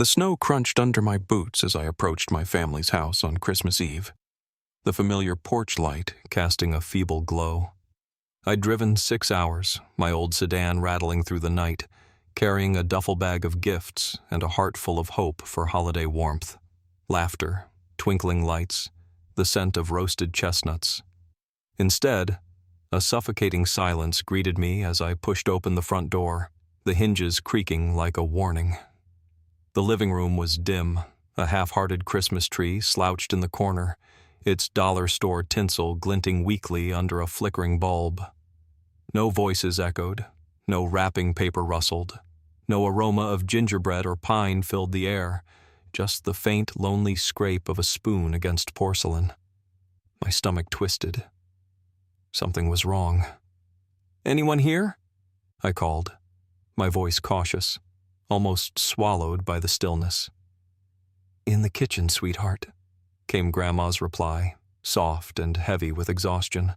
The snow crunched under my boots as I approached my family's house on Christmas Eve, the familiar porch light casting a feeble glow. I'd driven 6 hours, my old sedan rattling through the night, carrying a duffel bag of gifts and a heart full of hope for holiday warmth, laughter, twinkling lights, the scent of roasted chestnuts. Instead, a suffocating silence greeted me as I pushed open the front door, the hinges creaking like a warning. The living room was dim, a half-hearted Christmas tree slouched in the corner, its dollar store tinsel glinting weakly under a flickering bulb. No voices echoed, no wrapping paper rustled, no aroma of gingerbread or pine filled the air, just the faint, lonely scrape of a spoon against porcelain. My stomach twisted. Something was wrong. "Anyone here?" I called, my voice cautious, almost swallowed by the stillness. "In the kitchen, sweetheart," came Grandma's reply, soft and heavy with exhaustion.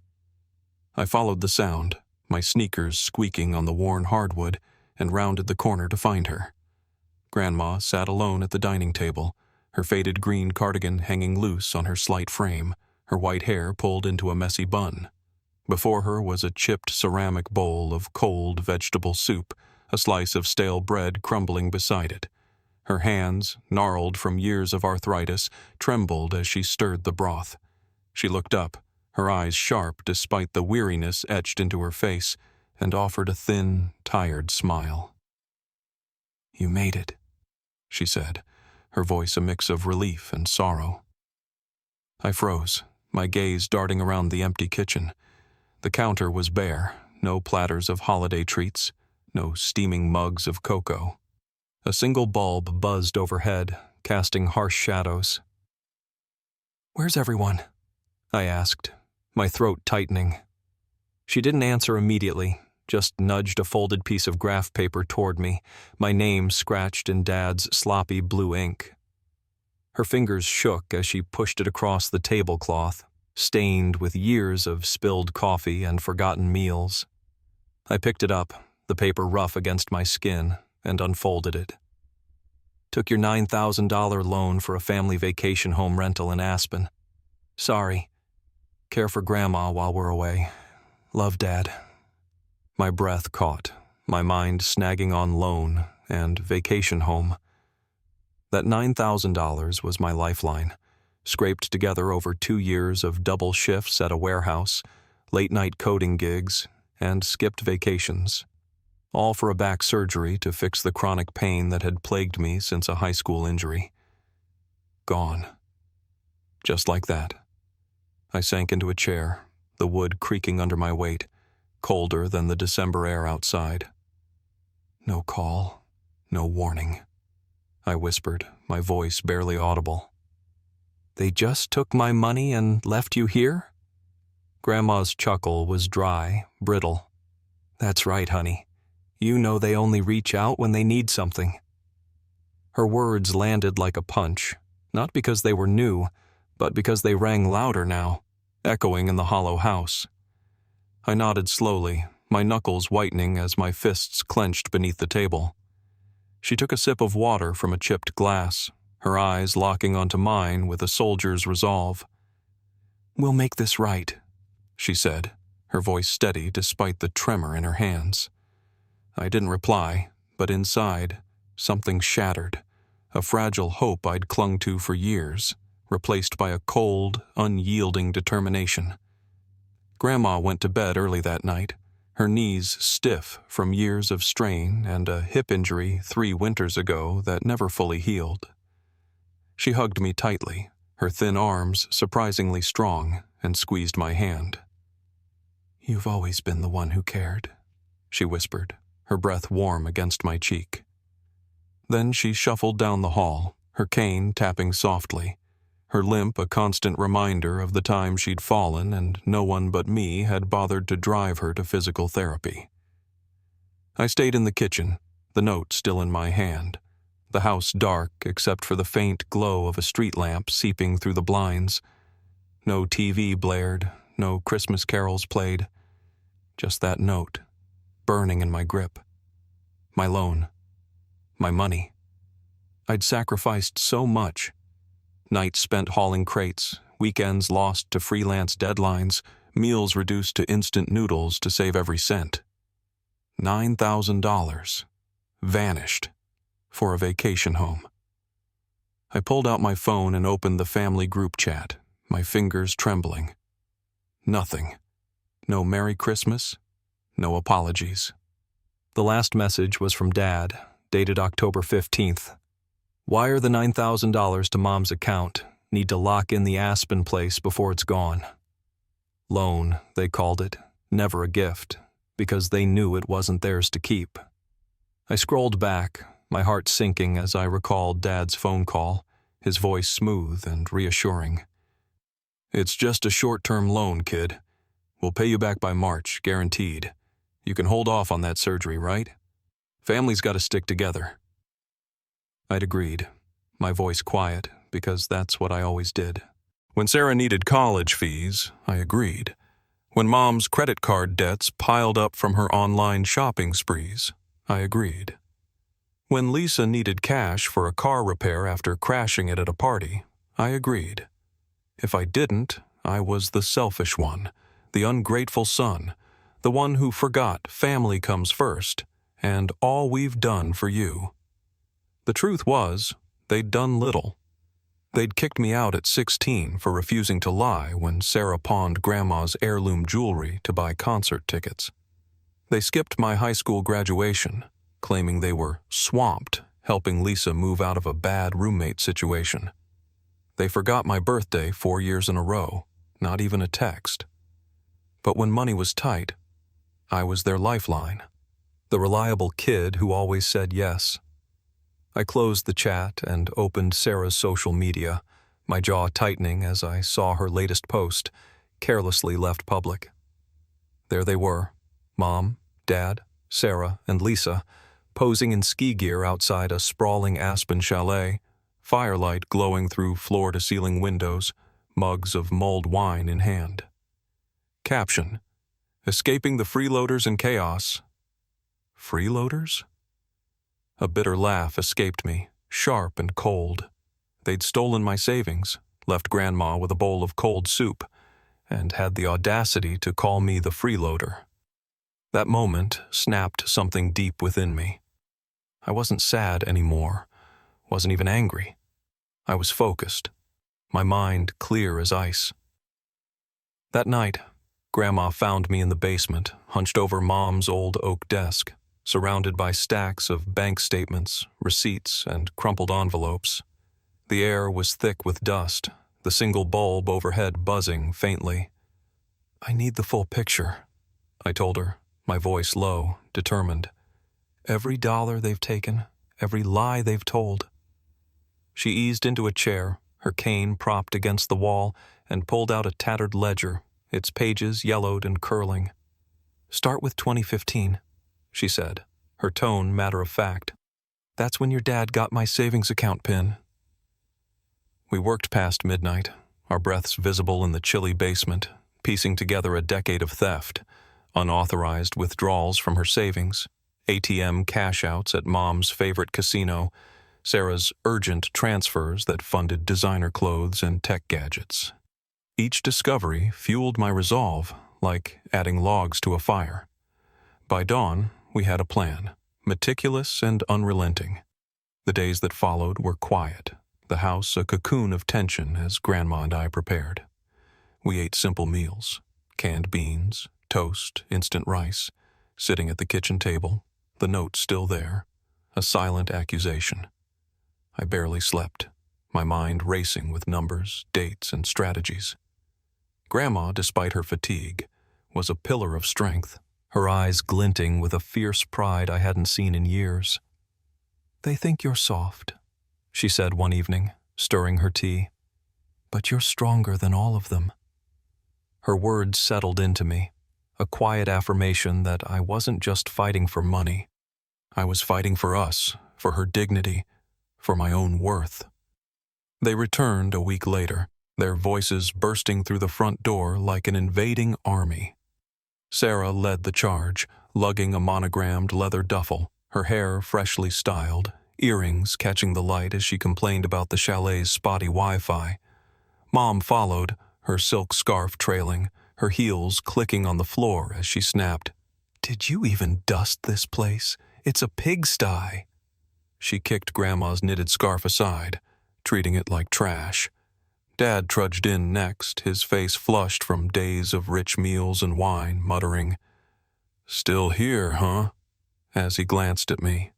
I followed the sound, my sneakers squeaking on the worn hardwood, and rounded the corner to find her. Grandma sat alone at the dining table, her faded green cardigan hanging loose on her slight frame, her white hair pulled into a messy bun. Before her was a chipped ceramic bowl of cold vegetable soup, a slice of stale bread crumbling beside it. Her hands, gnarled from years of arthritis, trembled as she stirred the broth. She looked up, her eyes sharp despite the weariness etched into her face, and offered a thin, tired smile. "You made it," she said, her voice a mix of relief and sorrow. I froze, my gaze darting around the empty kitchen. The counter was bare, no platters of holiday treats, no steaming mugs of cocoa. A single bulb buzzed overhead, casting harsh shadows. "Where's everyone?" I asked, my throat tightening. She didn't answer immediately, just nudged a folded piece of graph paper toward me, my name scratched in Dad's sloppy blue ink. Her fingers shook as she pushed it across the tablecloth, stained with years of spilled coffee and forgotten meals. I picked it up, the paper rough against my skin, and unfolded it. "Took your $9,000 loan for a family vacation home rental in Aspen. Sorry. Care for Grandma while we're away. Love, Dad." My breath caught, my mind snagging on loan and vacation home. That $9,000 was my lifeline, scraped together over 2 years of double shifts at a warehouse, late-night coding gigs, and skipped vacations. All for a back surgery to fix the chronic pain that had plagued me since a high school injury. Gone. Just like that. I sank into a chair, the wood creaking under my weight, colder than the December air outside. "No call, no warning," I whispered, my voice barely audible. "They just took my money and left you here?" Grandma's chuckle was dry, brittle. "That's right, honey. You know they only reach out when they need something." Her words landed like a punch, not because they were new, but because they rang louder now, echoing in the hollow house. I nodded slowly, my knuckles whitening as my fists clenched beneath the table. She took a sip of water from a chipped glass, her eyes locking onto mine with a soldier's resolve. "We'll make this right," she said, her voice steady despite the tremor in her hands. I didn't reply, but inside, something shattered, a fragile hope I'd clung to for years, replaced by a cold, unyielding determination. Grandma went to bed early that night, her knees stiff from years of strain and a hip injury 3 winters ago that never fully healed. She hugged me tightly, her thin arms surprisingly strong, and squeezed my hand. "You've always been the one who cared," she whispered, her breath warm against my cheek. Then she shuffled down the hall, her cane tapping softly, her limp a constant reminder of the time she'd fallen and no one but me had bothered to drive her to physical therapy. I stayed in the kitchen, the note still in my hand, the house dark except for the faint glow of a street lamp seeping through the blinds. No TV blared, no Christmas carols played, just that note, burning in my grip. My loan. My money. I'd sacrificed so much. Nights spent hauling crates, weekends lost to freelance deadlines, meals reduced to instant noodles to save every cent. $9,000. Vanished. For a vacation home. I pulled out my phone and opened the family group chat, my fingers trembling. Nothing. No Merry Christmas, no apologies. The last message was from Dad, dated October 15th. Wire the $9,000 to Mom's account. Need to lock in the Aspen place before it's gone. Loan, they called it, never a gift, because they knew it wasn't theirs to keep. I scrolled back, my heart sinking as I recalled Dad's phone call, his voice smooth and reassuring. It's just a short-term loan, kid. We'll pay you back by March, guaranteed. You can hold off on that surgery, right? Family's got to stick together. I'd agreed, my voice quiet, because that's what I always did. When Sarah needed college fees, I agreed. When Mom's credit card debts piled up from her online shopping sprees, I agreed. When Lisa needed cash for a car repair after crashing it at a party, I agreed. If I didn't, I was the selfish one, the ungrateful son, the one who forgot family comes first, and all we've done for you. The truth was, they'd done little. They'd kicked me out at 16 for refusing to lie when Sarah pawned Grandma's heirloom jewelry to buy concert tickets. They skipped my high school graduation, claiming they were swamped helping Lisa move out of a bad roommate situation. They forgot my birthday 4 years in a row, not even a text. But when money was tight, I was their lifeline, the reliable kid who always said yes. I closed the chat and opened Sarah's social media, my jaw tightening as I saw her latest post, carelessly left public. There they were, Mom, Dad, Sarah, and Lisa, posing in ski gear outside a sprawling Aspen chalet, firelight glowing through floor-to-ceiling windows, mugs of mulled wine in hand. Caption: Escaping the freeloaders and chaos. Freeloaders? A bitter laugh escaped me, sharp and cold. They'd stolen my savings, left Grandma with a bowl of cold soup, and had the audacity to call me the freeloader. That moment snapped something deep within me. I wasn't sad anymore, wasn't even angry. I was focused, my mind clear as ice. That night, Grandma found me in the basement, hunched over Mom's old oak desk, surrounded by stacks of bank statements, receipts, and crumpled envelopes. The air was thick with dust, the single bulb overhead buzzing faintly. I need the full picture, I told her, my voice low, determined. Every dollar they've taken, every lie they've told. She eased into a chair, her cane propped against the wall, and pulled out a tattered ledger, its pages yellowed and curling. Start with 2015. She said, her tone matter-of-fact. That's when your dad got my savings account pin. We worked past midnight, our breaths visible in the chilly basement, piecing together a decade of theft, unauthorized withdrawals from her savings, ATM cash-outs at Mom's favorite casino, Sarah's urgent transfers that funded designer clothes and tech gadgets. Each discovery fueled my resolve, like adding logs to a fire. By dawn, we had a plan, meticulous and unrelenting. The days that followed were quiet, the house a cocoon of tension as Grandma and I prepared. We ate simple meals, canned beans, toast, instant rice, sitting at the kitchen table, the note still there, a silent accusation. I barely slept, my mind racing with numbers, dates, and strategies. Grandma, despite her fatigue, was a pillar of strength, her eyes glinting with a fierce pride I hadn't seen in years. They think you're soft, she said one evening, stirring her tea. But you're stronger than all of them. Her words settled into me, a quiet affirmation that I wasn't just fighting for money. I was fighting for us, for her dignity, for my own worth. They returned a week later, their voices bursting through the front door like an invading army. Sarah led the charge, lugging a monogrammed leather duffel, her hair freshly styled, earrings catching the light as she complained about the chalet's spotty Wi-Fi. Mom followed, her silk scarf trailing, her heels clicking on the floor as she snapped, "Did you even dust this place? It's a pigsty." She kicked Grandma's knitted scarf aside, treating it like trash. Dad trudged in next, his face flushed from days of rich meals and wine, muttering, "Still here, huh?" as he glanced at me.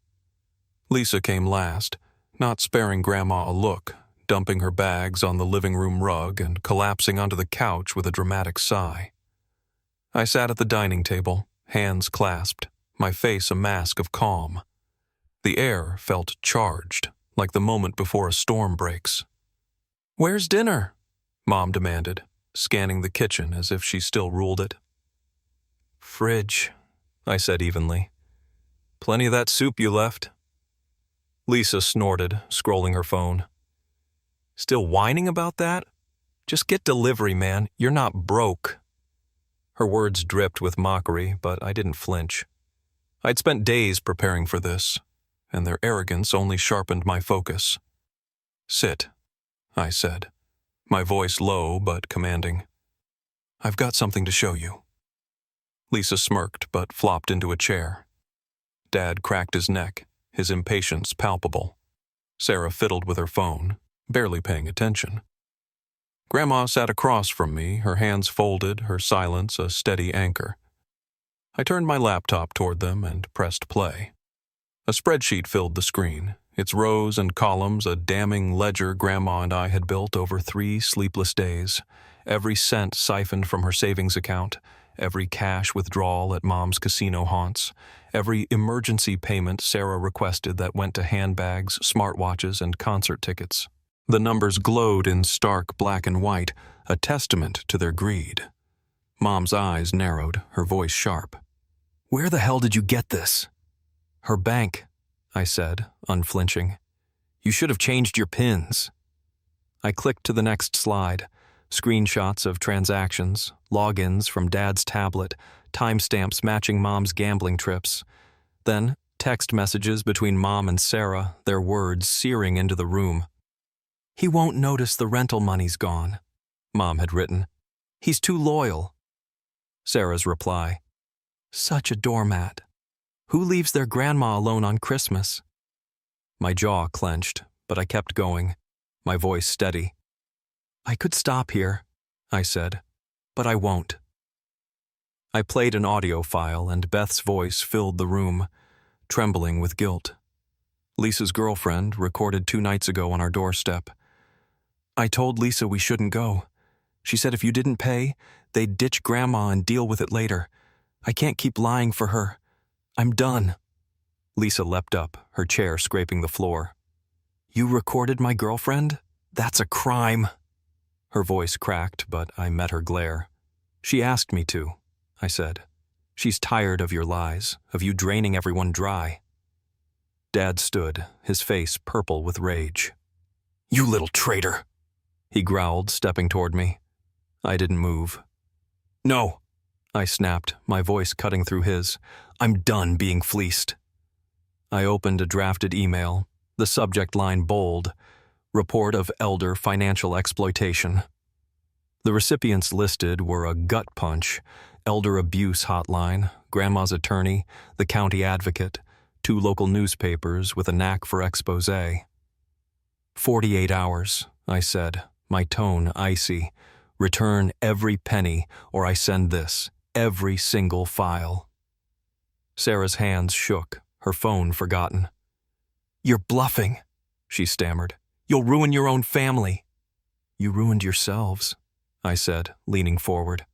Lisa came last, not sparing Grandma a look, dumping her bags on the living room rug and collapsing onto the couch with a dramatic sigh. I sat at the dining table, hands clasped, my face a mask of calm. The air felt charged, like the moment before a storm breaks. "Where's dinner?" Mom demanded, scanning the kitchen as if she still ruled it. "Fridge," I said evenly. "Plenty of that soup you left." Lisa snorted, scrolling her phone. "Still whining about that? Just get delivery, man. You're not broke." Her words dripped with mockery, but I didn't flinch. I'd spent days preparing for this, and their arrogance only sharpened my focus. "Sit," I said, my voice low but commanding. "I've got something to show you." Lisa smirked but flopped into a chair. Dad cracked his neck, his impatience palpable. Sarah fiddled with her phone, barely paying attention. Grandma sat across from me, her hands folded, her silence a steady anchor. I turned my laptop toward them and pressed play. A spreadsheet filled the screen, its rows and columns a damning ledger Grandma and I had built over 3 sleepless days, every cent siphoned from her savings account, every cash withdrawal at Mom's casino haunts, every emergency payment Sarah requested that went to handbags, smartwatches, and concert tickets. The numbers glowed in stark black and white, a testament to their greed. Mom's eyes narrowed, her voice sharp. "Where the hell did you get this?" "Her bank," I said, unflinching. "You should have changed your pins." I clicked to the next slide, screenshots of transactions, logins from Dad's tablet, timestamps matching Mom's gambling trips. Then, text messages between Mom and Sarah, their words searing into the room. "He won't notice the rental money's gone," Mom had written. "He's too loyal." Sarah's reply, "Such a doormat. Who leaves their grandma alone on Christmas?" My jaw clenched, but I kept going, my voice steady. "I could stop here," I said, "but I won't." I played an audio file and Beth's voice filled the room, trembling with guilt. Lisa's girlfriend recorded 2 nights ago on our doorstep. "I told Lisa we shouldn't go. She said if you didn't pay, they'd ditch Grandma and deal with it later. I can't keep lying for her. I'm done." Lisa leapt up, her chair scraping the floor. "You recorded my girlfriend? That's a crime." Her voice cracked, but I met her glare. "She asked me to," I said. "She's tired of your lies, of you draining everyone dry." Dad stood, his face purple with rage. "You little traitor," he growled, stepping toward me. I didn't move. "No," I snapped, my voice cutting through his. "I'm done being fleeced." I opened a drafted email, the subject line bold, "Report of Elder Financial Exploitation." The recipients listed were a gut punch, elder abuse hotline, Grandma's attorney, the county advocate, 2 local newspapers with a knack for exposé. 48 hours, I said, my tone icy. "Return every penny, or I send this, every single file." Sarah's hands shook, her phone forgotten. "You're bluffing," she stammered. "You'll ruin your own family." "You ruined yourselves," I said, leaning forward.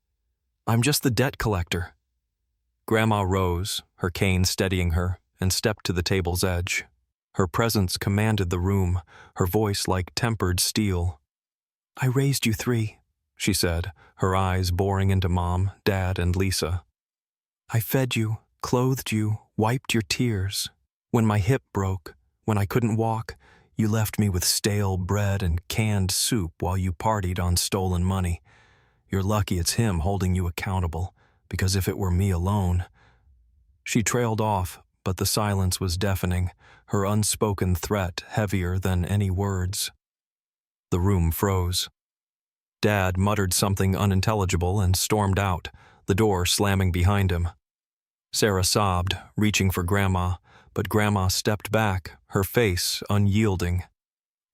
"I'm just the debt collector." Grandma rose, her cane steadying her, and stepped to the table's edge. Her presence commanded the room, her voice like tempered steel. "I raised you 3, she said, her eyes boring into Mom, Dad, and Lisa. "I fed you, clothed you, wiped your tears. When my hip broke, when I couldn't walk, you left me with stale bread and canned soup while you partied on stolen money. You're lucky it's him holding you accountable, because if it were me alone..." She trailed off, but the silence was deafening, her unspoken threat heavier than any words. The room froze. Dad muttered something unintelligible and stormed out, the door slamming behind him. Sarah sobbed, reaching for Grandma, but Grandma stepped back, her face unyielding.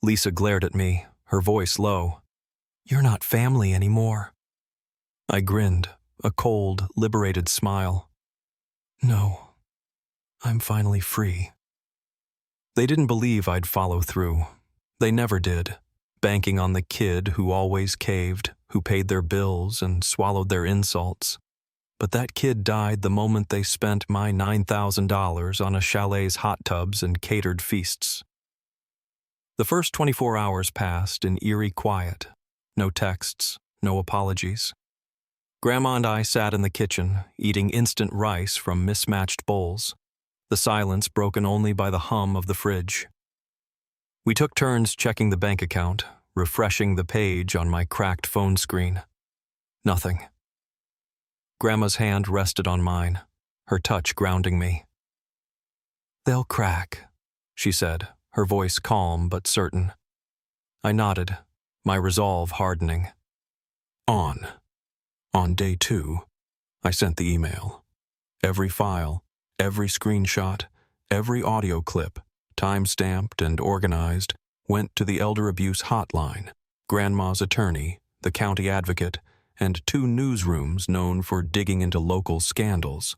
Lisa glared at me, her voice low. "You're not family anymore." I grinned, a cold, liberated smile. "No, I'm finally free." They didn't believe I'd follow through. They never did, banking on the kid who always caved, who paid their bills and swallowed their insults. But that kid died the moment they spent my $9,000 on a chalet's hot tubs and catered feasts. The first 24 hours passed in eerie quiet. No texts, no apologies. Grandma and I sat in the kitchen, eating instant rice from mismatched bowls, the silence broken only by the hum of the fridge. We took turns checking the bank account, refreshing the page on my cracked phone screen. Nothing. Grandma's hand rested on mine, her touch grounding me. "They'll crack," she said, her voice calm but certain. I nodded, my resolve hardening. On day 2, I sent the email. Every file, every screenshot, every audio clip, time-stamped and organized, went to the elder abuse hotline, Grandma's attorney, the county advocate, and 2 newsrooms known for digging into local scandals.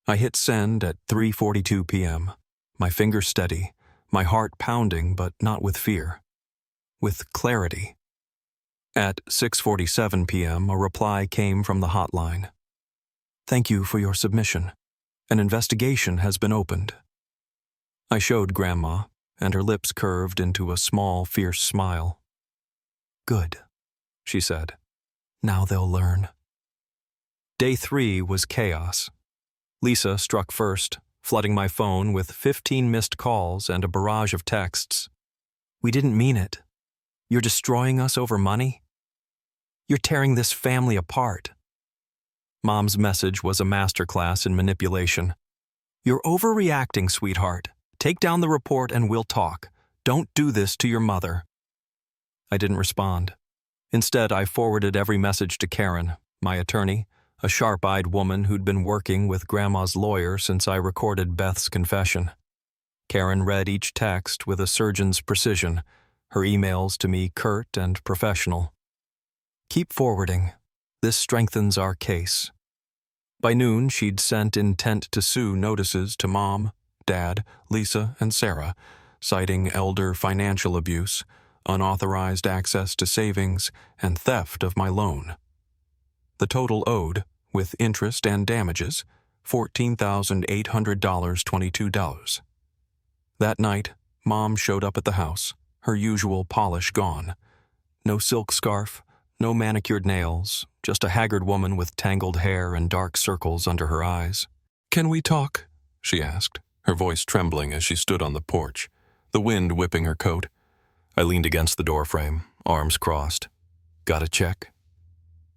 I hit send at 3:42 p.m., my fingers steady, my heart pounding but not with fear. With clarity. At 6:47 p.m., a reply came from the hotline. "Thank you for your submission. An investigation has been opened." I showed Grandma, and her lips curved into a small, fierce smile. "Good," she said. "Now they'll learn." Day 3 was chaos. Lisa struck first, flooding my phone with 15 missed calls and a barrage of texts. "We didn't mean it. You're destroying us over money? You're tearing this family apart." Mom's message was a masterclass in manipulation. "You're overreacting, sweetheart. Take down the report and we'll talk. Don't do this to your mother." I didn't respond. Instead, I forwarded every message to Karen, my attorney, a sharp-eyed woman who'd been working with Grandma's lawyer since I recorded Beth's confession. Karen read each text with a surgeon's precision, her emails to me curt and professional. "Keep forwarding. This strengthens our case." By noon, she'd sent intent to sue notices to Mom, Dad, Lisa, and Sarah, citing elder financial abuse, unauthorized access to savings, and theft of my loan. The total owed, with interest and damages, $14,800.22. That night, Mom showed up at the house, her usual polish gone. No silk scarf, no manicured nails, just a haggard woman with tangled hair and dark circles under her eyes. "Can we talk?" she asked, her voice trembling as she stood on the porch, the wind whipping her coat. I leaned against the doorframe, arms crossed. "Got a check?"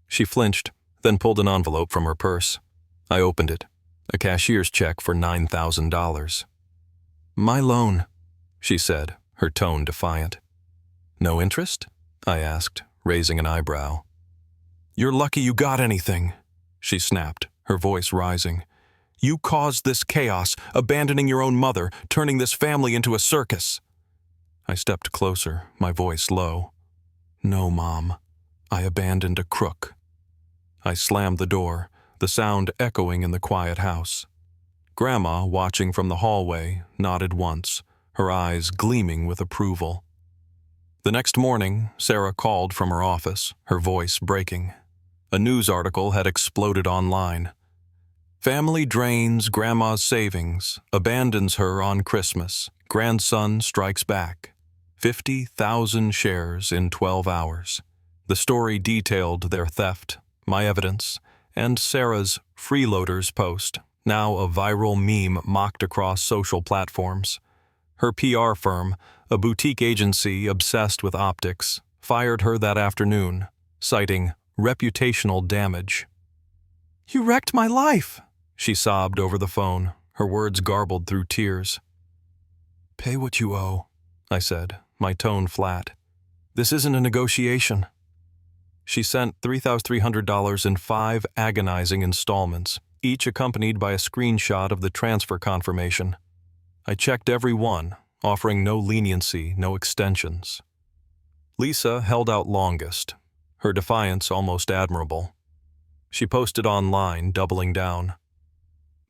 She flinched, then pulled an envelope from her purse. I opened it, a cashier's check for $9,000. "My loan," she said, her tone defiant. "No interest?" I asked, raising an eyebrow. "You're lucky you got anything," she snapped, her voice rising. "You caused this chaos, abandoning your own mother, turning this family into a circus." I stepped closer, my voice low. "No, Mom. I abandoned a crook." I slammed the door, the sound echoing in the quiet house. Grandma, watching from the hallway, nodded once, her eyes gleaming with approval. The next morning, Sarah called from her office, her voice breaking. A news article had exploded online. "Family drains Grandma's savings, abandons her on Christmas. Grandson strikes back. 50,000 shares in 12 hours. The story detailed their theft, my evidence, and Sarah's freeloaders post, now a viral meme mocked across social platforms. Her PR firm, a boutique agency obsessed with optics, fired her that afternoon, citing reputational damage. "You wrecked my life," she sobbed over the phone, her words garbled through tears. "Pay what you owe," I said, my tone flat. "This isn't a negotiation." She sent $3,300 in 5 agonizing installments, each accompanied by a screenshot of the transfer confirmation. I checked every one, offering no leniency, no extensions. Lisa held out longest, her defiance almost admirable. She posted online, doubling down.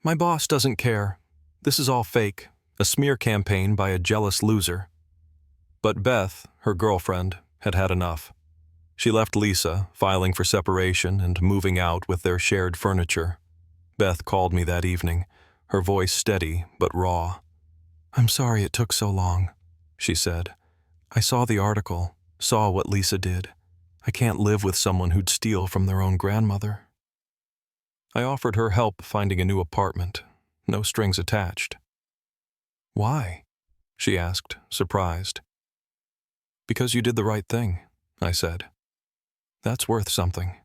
"My boss doesn't care. This is all fake, a smear campaign by a jealous loser." But Beth, her girlfriend, had had enough. She left Lisa, filing for separation and moving out with their shared furniture. Beth called me that evening, her voice steady but raw. "I'm sorry it took so long," she said. "I saw the article, saw what Lisa did. I can't live with someone who'd steal from their own grandmother." I offered her help finding a new apartment, no strings attached. "Why?" she asked, surprised. "Because you did the right thing," I said. "That's worth something."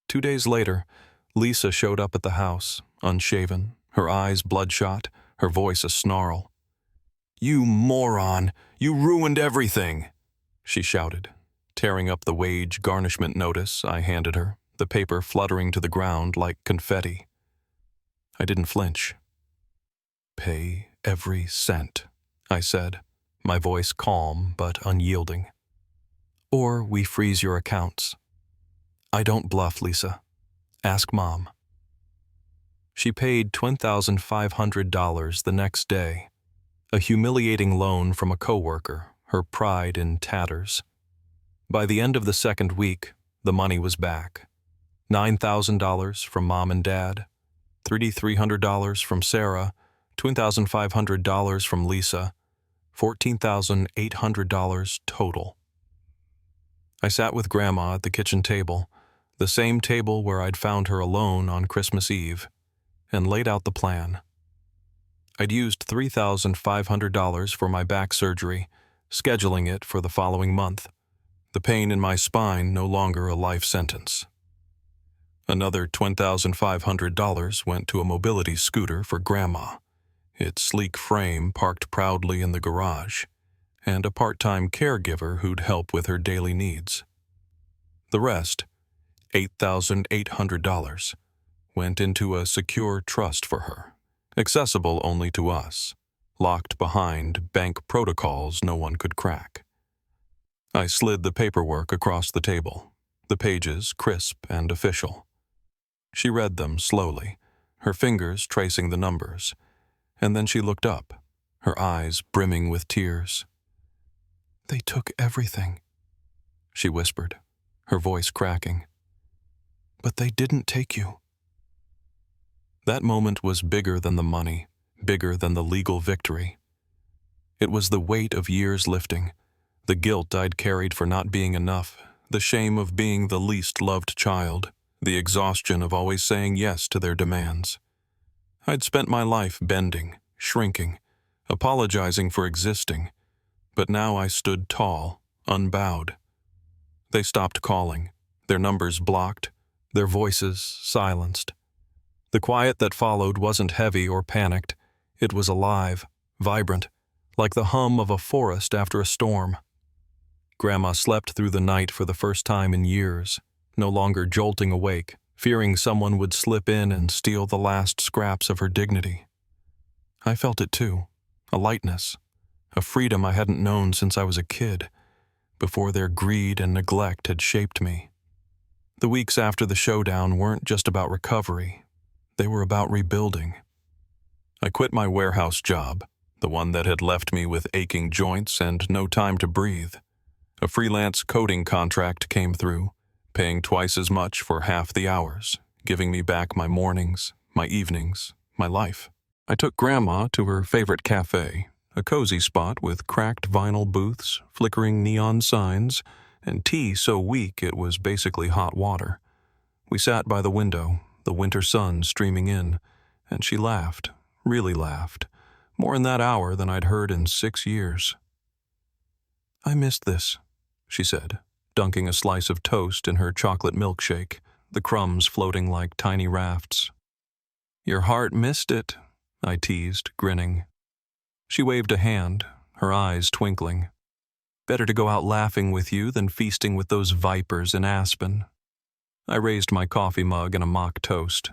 2 days later, Lisa showed up at the house, unshaven, her eyes bloodshot, her voice a snarl. "You moron! You ruined everything!" she shouted, tearing up the wage garnishment notice I handed her, the paper fluttering to the ground like confetti. I didn't flinch. "Pay every cent," I said, my voice calm but unyielding. "Or we freeze your accounts." "I don't bluff, Lisa. Ask Mom." She paid $10,500 the next day, a humiliating loan from a coworker, her pride in tatters. By the end of the second week, the money was back. $9,000 from Mom and Dad, $3,300 from Sarah, $2,500 from Lisa, $14,800 total. I sat with Grandma at the kitchen table, the same table where I'd found her alone on Christmas Eve, and laid out the plan. I'd used $3,500 for my back surgery, scheduling it for the following month, the pain in my spine no longer a life sentence. Another $20,500 went to a mobility scooter for Grandma, its sleek frame parked proudly in the garage, and a part-time caregiver who'd help with her daily needs. The rest, $8,800, went into a secure trust for her, accessible only to us, locked behind bank protocols no one could crack. I slid the paperwork across the table, the pages crisp and official. She read them slowly, her fingers tracing the numbers, and then she looked up, her eyes brimming with tears. "They took everything," she whispered, her voice cracking. "But they didn't take you." That moment was bigger than the money, bigger than the legal victory. It was the weight of years lifting, the guilt I'd carried for not being enough, the shame of being the least loved child, the exhaustion of always saying yes to their demands. I'd spent my life bending, shrinking, apologizing for existing, but now I stood tall, unbowed. They stopped calling, their numbers blocked, their voices silenced. The quiet that followed wasn't heavy or panicked. It was alive, vibrant, like the hum of a forest after a storm. Grandma slept through the night for the first time in years, no longer jolting awake, fearing someone would slip in and steal the last scraps of her dignity. I felt it too, a lightness, a freedom I hadn't known since I was a kid, before their greed and neglect had shaped me. The weeks after the showdown weren't just about recovery, they were about rebuilding. I quit my warehouse job, the one that had left me with aching joints and no time to breathe. A freelance coding contract came through, paying twice as much for half the hours, giving me back my mornings, my evenings, my life. I took Grandma to her favorite cafe, a cozy spot with cracked vinyl booths, flickering neon signs, and tea so weak it was basically hot water. We sat by the window, the winter sun streaming in, and she laughed, really laughed, more in that hour than I'd heard in 6 years. "I missed this," she said, dunking a slice of toast in her chocolate milkshake, the crumbs floating like tiny rafts. "Your heart missed it," I teased, grinning. She waved a hand, her eyes twinkling. Better to go out laughing with you than feasting with those vipers in Aspen. I raised my coffee mug in a mock toast.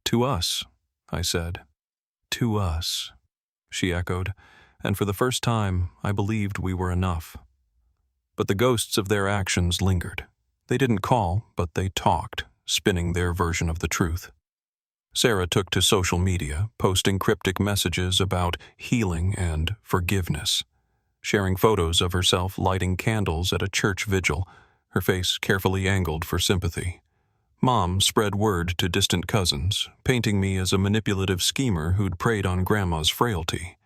To us, I said. To us, she echoed, and for the first time I believed we were enough. But the ghosts of their actions lingered. They didn't call, but they talked, spinning their version of the truth. Sarah took to social media, posting cryptic messages about healing and forgiveness, sharing photos of herself lighting candles at a church vigil, her face carefully angled for sympathy. Mom spread word to distant cousins, painting me as a manipulative schemer who'd preyed on Grandma's frailty.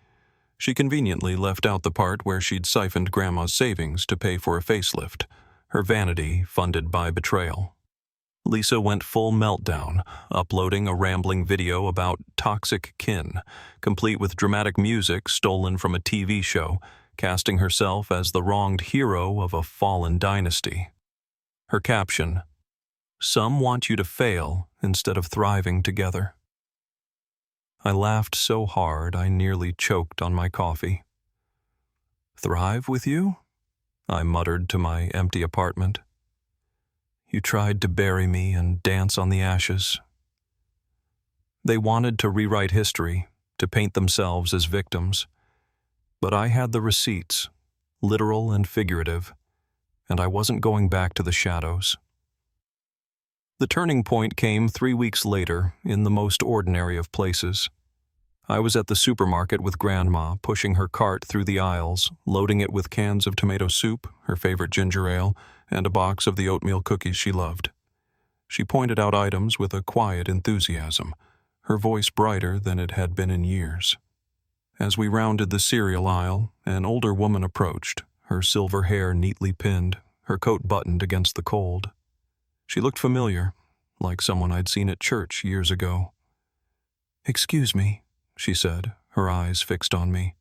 She conveniently left out the part where she'd siphoned Grandma's savings to pay for a facelift, her vanity funded by betrayal. Lisa went full meltdown, uploading a rambling video about toxic kin, complete with dramatic music stolen from a TV show, casting herself as the wronged hero of a fallen dynasty. Her caption, "Some want you to fail instead of thriving together." I laughed so hard I nearly choked on my coffee. "Thrive with you?" I muttered to my empty apartment. "You tried to bury me and dance on the ashes." They wanted to rewrite history, to paint themselves as victims. But I had the receipts, literal and figurative, and I wasn't going back to the shadows. The turning point came 3 weeks later, in the most ordinary of places. I was at the supermarket with Grandma, pushing her cart through the aisles, loading it with cans of tomato soup, her favorite ginger ale, and a box of the oatmeal cookies she loved. She pointed out items with a quiet enthusiasm, her voice brighter than it had been in years. As we rounded the cereal aisle, an older woman approached, her silver hair neatly pinned, her coat buttoned against the cold. She looked familiar, like someone I'd seen at church years ago. "Excuse me," she said, her eyes fixed on me.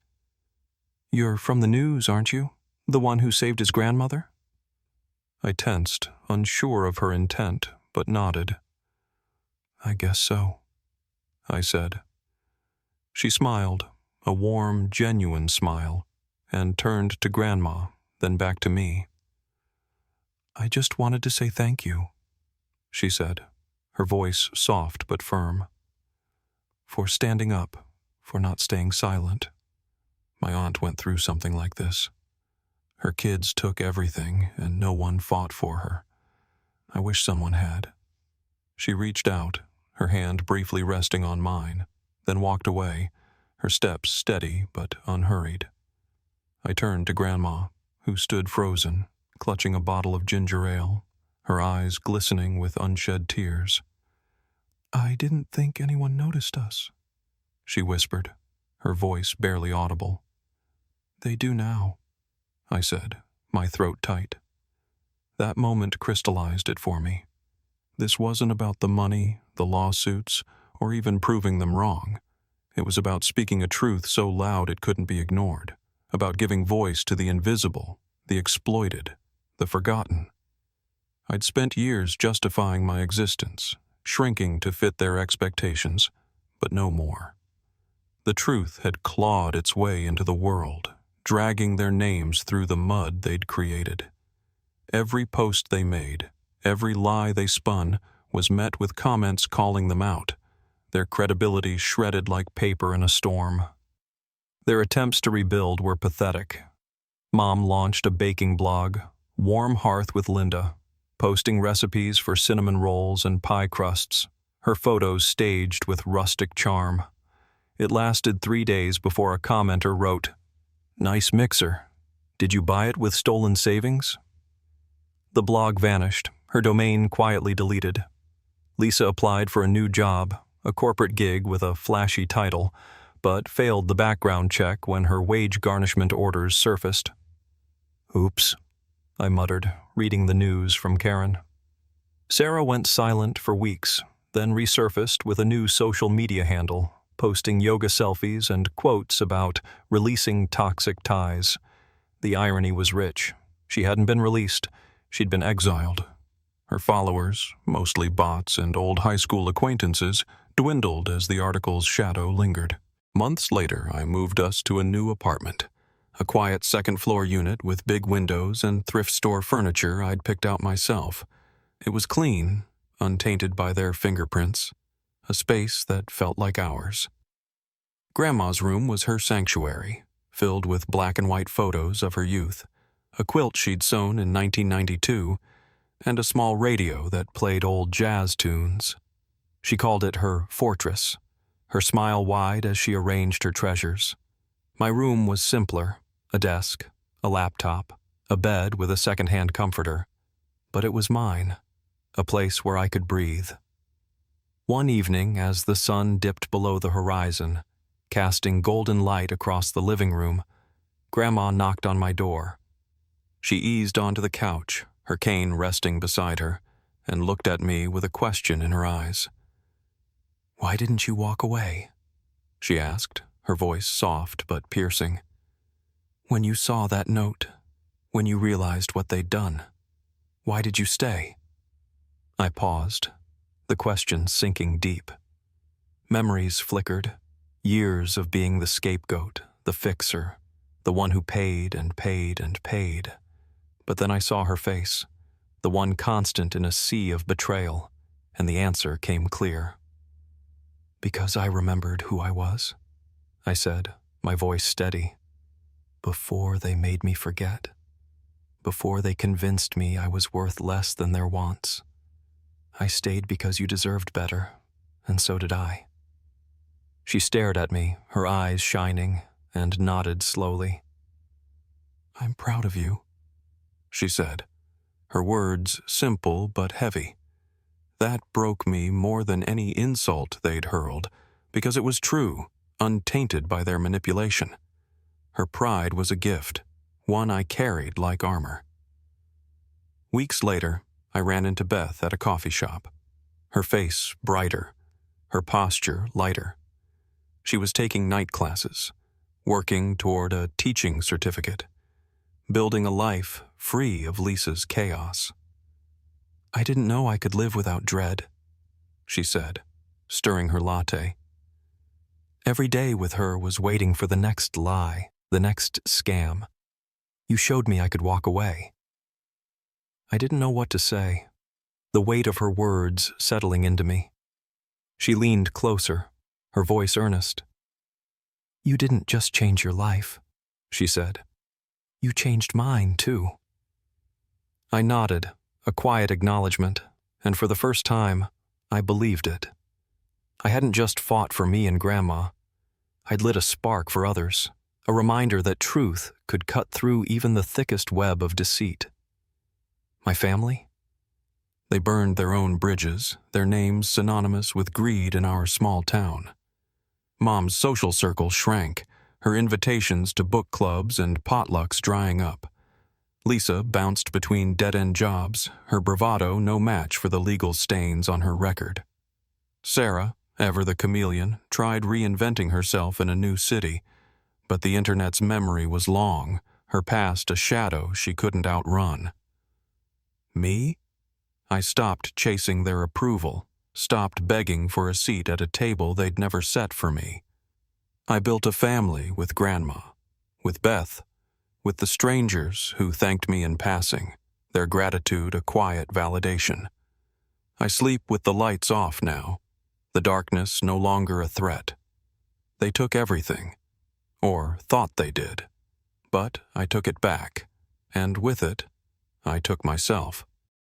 "You're from the news, aren't you? The one who saved his grandmother?" I tensed, unsure of her intent, but nodded. "I guess so," I said. She smiled, a warm, genuine smile, and turned to Grandma, then back to me. "I just wanted to say thank you," she said, her voice soft but firm. "For standing up, for not staying silent. My aunt went through something like this. Her kids took everything, and no one fought for her. I wish someone had." She reached out, her hand briefly resting on mine, then walked away, her steps steady but unhurried. I turned to Grandma, who stood frozen, clutching a bottle of ginger ale, her eyes glistening with unshed tears. "I didn't think anyone noticed us," she whispered, her voice barely audible. "They do now," I said, my throat tight. That moment crystallized it for me. This wasn't about the money, the lawsuits, or even proving them wrong. It was about speaking a truth so loud it couldn't be ignored, about giving voice to the invisible, the exploited, the forgotten. I'd spent years justifying my existence, shrinking to fit their expectations, but no more. The truth had clawed its way into the world, dragging their names through the mud they'd created. Every post they made, every lie they spun, was met with comments calling them out, their credibility shredded like paper in a storm. Their attempts to rebuild were pathetic. Mom launched a baking blog, Warm Hearth with Linda, posting recipes for cinnamon rolls and pie crusts, her photos staged with rustic charm. It lasted 3 days before a commenter wrote, "Nice mixer. Did you buy it with stolen savings?" The blog vanished, her domain quietly deleted. Lisa applied for a new job, a corporate gig with a flashy title, but failed the background check when her wage garnishment orders surfaced. "Oops," I muttered, reading the news from Karen. Sarah went silent for weeks, then resurfaced with a new social media handle, posting yoga selfies and quotes about releasing toxic ties. The irony was rich. She hadn't been released. She'd been exiled. Her followers, mostly bots and old high school acquaintances, dwindled as the article's shadow lingered. Months later, I moved us to a new apartment, a quiet second-floor unit with big windows and thrift store furniture I'd picked out myself. It was clean, untainted by their fingerprints, a space that felt like ours. Grandma's room was her sanctuary, filled with black and white photos of her youth, a quilt she'd sewn in 1992, and a small radio that played old jazz tunes. She called it her fortress, her smile wide as she arranged her treasures. My room was simpler, a desk, a laptop, a bed with a second-hand comforter, but it was mine, a place where I could breathe. One evening, as the sun dipped below the horizon, casting golden light across the living room, Grandma knocked on my door. She eased onto the couch, her cane resting beside her, and looked at me with a question in her eyes. "Why didn't you walk away?" she asked, her voice soft but piercing. "When you saw that note, when you realized what they'd done, why did you stay?" I paused, the question sinking deep. Memories flickered, years of being the scapegoat, the fixer, the one who paid and paid and paid. But then I saw her face, the one constant in a sea of betrayal, and the answer came clear. "Because I remembered who I was," I said, my voice steady. "Before they made me forget. Before they convinced me I was worth less than their wants. I stayed because you deserved better, and so did I." She stared at me, her eyes shining, and nodded slowly. "I'm proud of you," she said, her words simple but heavy. That broke me more than any insult they'd hurled, because it was true, untainted by their manipulation. Her pride was a gift, one I carried like armor. Weeks later, I ran into Beth at a coffee shop, her face brighter, her posture lighter. She was taking night classes, working toward a teaching certificate, building a life free of Lisa's chaos. "I didn't know I could live without dread," she said, stirring her latte. "Every day with her was waiting for the next lie, the next scam. You showed me I could walk away." I didn't know what to say, the weight of her words settling into me. She leaned closer, her voice earnest. "You didn't just change your life," she said. "You changed mine, too." I nodded, a quiet acknowledgement, and for the first time, I believed it. I hadn't just fought for me and Grandma. I'd lit a spark for others, a reminder that truth could cut through even the thickest web of deceit. My family? They burned their own bridges, their names synonymous with greed in our small town. Mom's social circle shrank, her invitations to book clubs and potlucks drying up. Lisa bounced between dead-end jobs, her bravado no match for the legal stains on her record. Sarah, ever the chameleon, tried reinventing herself in a new city, but the internet's memory was long, her past a shadow she couldn't outrun. Me? I stopped chasing their approval, stopped begging for a seat at a table they'd never set for me. I built a family with Grandma, with Beth, with the strangers who thanked me in passing, their gratitude a quiet validation. I sleep with the lights off now, the darkness no longer a threat. They took everything, or thought they did, but I took it back, and with it, I took myself.